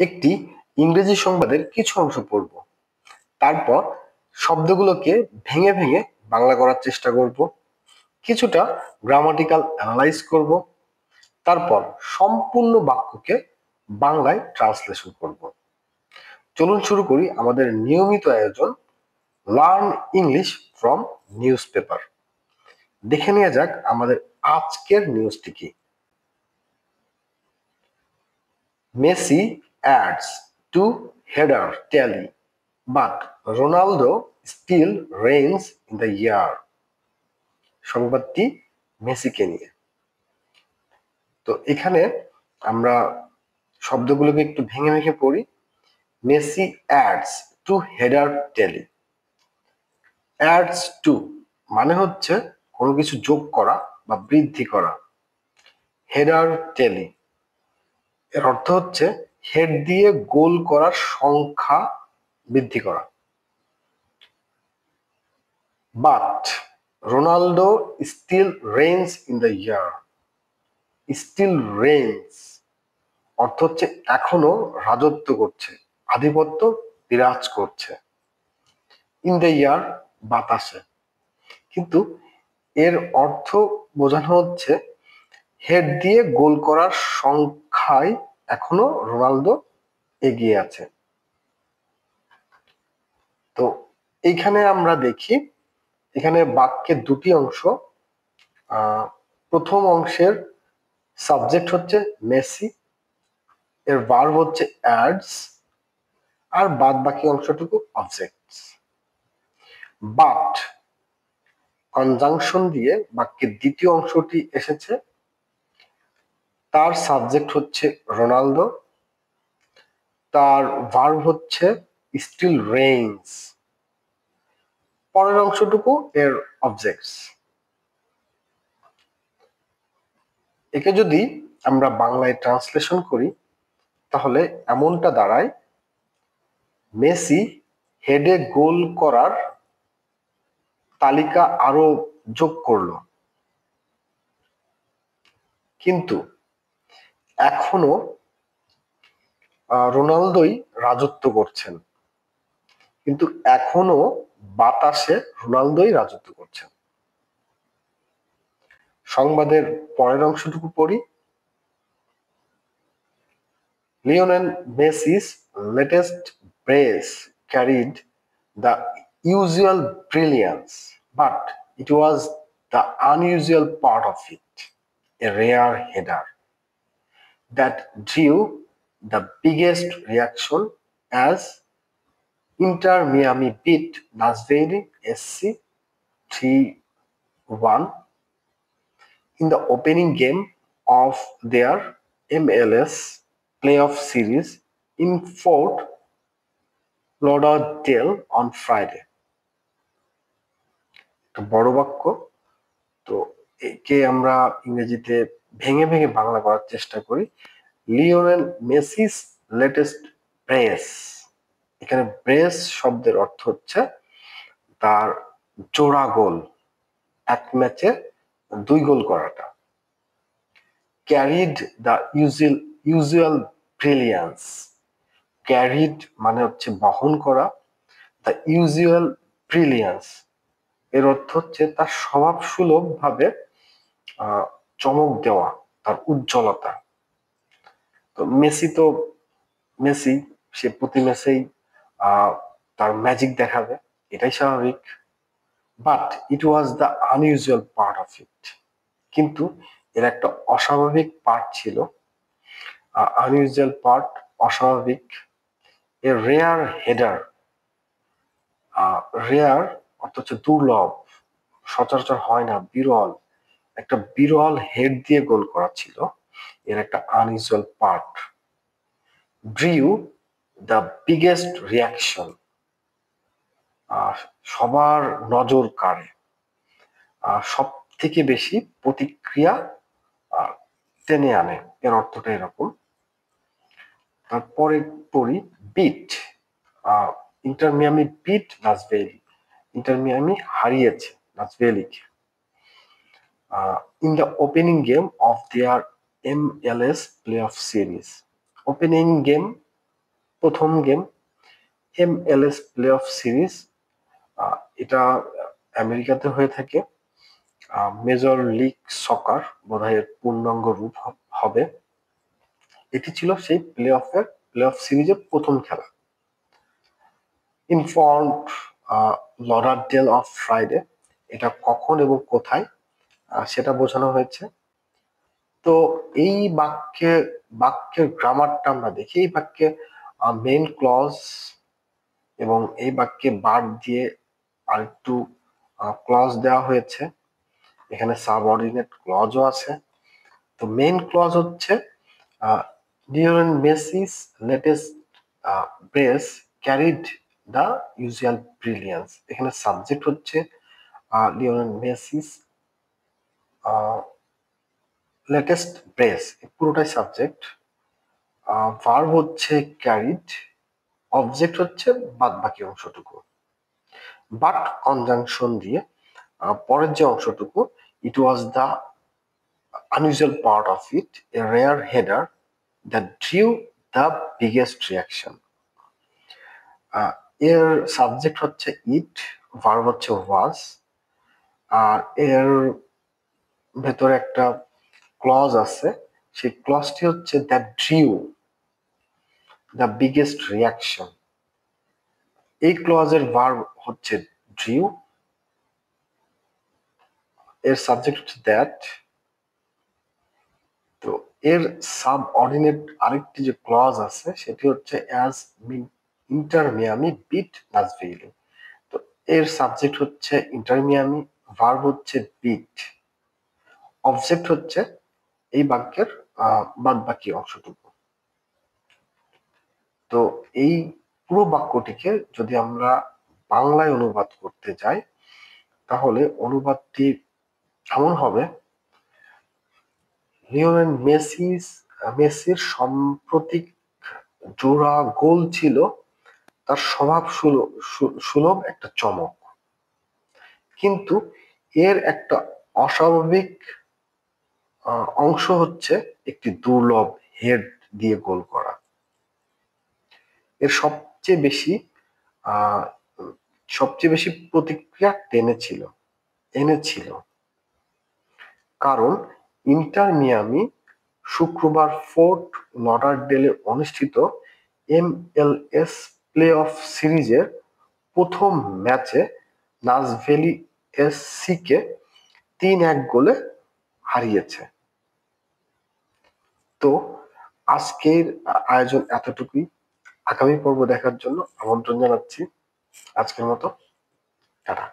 একটি ইংরেজি সংবাদের কিছু অংশ পড়ব, তারপর শব্দগুলোকে ভেঙে ভেঙে বাংলা করার চেষ্টা করব, কিছুটা গ্রামাটিক্যাল অ্যানালাইজ করব, তারপর সম্পূর্ণ বাক্যকে বাংলায় ট্রান্সলেশন করব। চলুন শুরু করি আমাদের নিয়মিত আয়োজন learn English from news paper. দেখে নেওয়া যাক আমাদের আজকের নিউজটি কি। Messi adds to header tally, but Ronaldo still reigns in the year. সংবাদটি মেসিকে নিয়ে। তো এখানে আমরা শব্দগুলোকে একটু ভেঙে ভেঙে পড়ি। Messi adds to header tally. adds to মানে হচ্ছে কোনো কিছু যোগ করা বা বৃদ্ধি করা। হেডার টেলি এর অর্থ হচ্ছে হেড দিয়ে গোল করার সংখ্যা বৃদ্ধি করা। But Ronaldo still reigns in the year. Still reigns অর্থ হচ্ছে এখনো রাজত্ব করছে, আধিপত্য বিরাজ করছে। ইন দ্য ইয়ার বাতাসে, কিন্তু এর অর্থ বোঝানো হচ্ছে হেড দিয়ে গোল করার সংখ্যায় এখনো রোনালদো এগিয়ে আছে। তো এইখানে আমরা দেখি এখানে বাক্যের দুটি অংশ। প্রথম অংশের সাবজেক্ট হচ্ছে মেসি, এর ভার্ব হচ্ছে অ্যাডস, আর বাদ বাকি অংশটুকু অবজেক্টস। বাট কনজাংশন দিয়ে বাক্যের দ্বিতীয় অংশটি এসেছে, তার সাবজেক্ট হচ্ছে রোনালদো, তার ভার্ব হচ্ছে স্টিল রেইনস, পরের অংশটুকু এর অবজেক্টস। একে যদি আমরা বাংলায় ট্রান্সলেশন করি তাহলে এমনটা দাঁড়ায়, মেসি হেডে গোল করার তালিকা আরো যোগ করলো, কিন্তু এখনো রোনালদোই রাজত্ব করছেন। কিন্তু এখনো বাতাসে রোনালদোই রাজত্ব করছেন। সংবাদের পরের অংশটুকু পড়ি। Lionel Messi's latest brace carried the usual brilliance, but it was the unusual part of it, a rare header, that drew the biggest reaction as Inter Miami beat Nashville SC 3-1 in the opening game of their MLS playoff series in Fort Lauderdale on Friday. একটা বড় বাক্য, তো একে আমরা ইংরেজিতে ভেঙে ভেঙে বাংলা করার চেষ্টা করি। লিওনেল মেসি's latest brace, এখানে ব্রেস শব্দের অর্থ হচ্ছে তার জোড়া গোল, এক ম্যাচে 2 গোল করাটা। Carried the usual brilliance, carried মানে হচ্ছে বহন করা, দ্য ইউজুয়াল ব্রিলিয়ান্স এর অর্থ হচ্ছে তার স্বভাব সুলভ ভাবে চমক দেওয়া, তার উজ্জ্বলতা। তো মেসি সে প্রতি ম্যাচেই তার ম্যাজিক দেখাবে, এটাই স্বাভাবিক। But it was the unusual part of it, কিন্তু এর একটা অস্বাভাবিক পার্ট ছিল। আনইউজুয়াল পার্ট অস্বাভাবিক। এ রেয়ার হেডার, রেয়ার অর্থ হচ্ছে দুর্লভ, সচরাচর হয় না, বিরল। একটা বিরল হেড দিয়ে গোল করা ছিল, এর একটা unusual part. Drew the biggest reaction, সবার নজর কাড়ে, সব থেকে বেশি প্রতিক্রিয়া টেনে আনে, এর অর্থটা এরকম। তারপরে পড়ি beat, Inter Miami beat Nashville, Inter Miami হারিয়েছে নাসভেলিকে in the opening game of their MLS playoff series. Opening game প্রথম গেম MLS প্লে অফ সিরিজ, এটা আমেরিকাতে হয়ে থাকে। মেজর লিগ সকার বোধহয় এর পূর্ণাঙ্গ রূপ হবে। এটি ছিল সেই প্লে অফ সিরিজের প্রথম খেলা। ইনফর্মড লডারডেল অফ ফ্রাইডে, এটা কখন এবং কোথায় সেটা বোঝানো হয়েছে। তো এই বাক্যের গ্রামারটা আমরা দেখি। এই বাক্যে মেইন ক্লজ এবং এই বাক্যে বার দিয়ে আরেকটু ক্লজ দেওয়া হয়েছে। এখানে সাবঅর্ডিনেট ক্লজও আছে। তো মেইন ক্লজ হচ্ছে Lionel Messi's latest brace carried the usual brilliance. এখানে সাবজেক্ট হচ্ছে লিওনেল মেসিস লেটেস্ট ব্রেস, পুরোটাই সাবজেক্ট। ভার্ব হচ্ছে ক্যারিড, অবজেক্ট হচ্ছে বাদ বাকি অংশটুকু। বাট কনজাংশন দিয়ে পরের যে অংশটুকু, it was the unusual part of it, a rare header that drew the biggest reaction. এর সাবজেক্ট হচ্ছে ইট, ভার্ব হচ্ছে ওয়াজ, আর এর ভেতরে একটা ক্লজ আছে। সেই ক্লজটি হচ্ছে that drew the biggest reaction. এই ক্লজের ভার্ব হচ্ছে ড্রিউ, এর সাবজেক্ট হচ্ছে দ্যাট। তো এর সাব অর্ডিনেট আরেকটি যে ক্লজ আছে সেটি হচ্ছে অ্যাজ ইন্টার মিয়ামি বিট নাসভিলি। তো এর সাবজেক্ট হচ্ছে ইন্টার মিয়ামি, ভার্ব হচ্ছে বিট, অবজেক্ট হচ্ছে এই বাক্যের বাদ বাকি অংশটুকু। তো এই পুরো বাক্যটিকে যদি আমরা বাংলায় অনুবাদ করতে যাই, তাহলে অনুবাদটি এমন হবে: লিওনেল মেসির সাম্প্রতিক জোড়া গোল ছিল তার স্বভাব সুলভ একটা চমক, কিন্তু এর একটা অস্বাভাবিক অংশ হচ্ছে একটি দুর্লভ হেড দিয়ে গোল করা। এর সবচেয়ে বেশি প্রতিক্রিয়া এনেছিল কারণ ইন্টার মিয়ামি শুক্রবার ফোর্ট লডারডেলে অনুষ্ঠিত MLS প্লে অফ সিরিজের প্রথম ম্যাচে নাসভেলি SC-কে 3-1 গোলে হারিয়েছে। তো আজকের আয়োজন এতটুকুই। আগামী পর্ব দেখার জন্য আমন্ত্রণ জানাচ্ছি। আজকের মতো টাটা।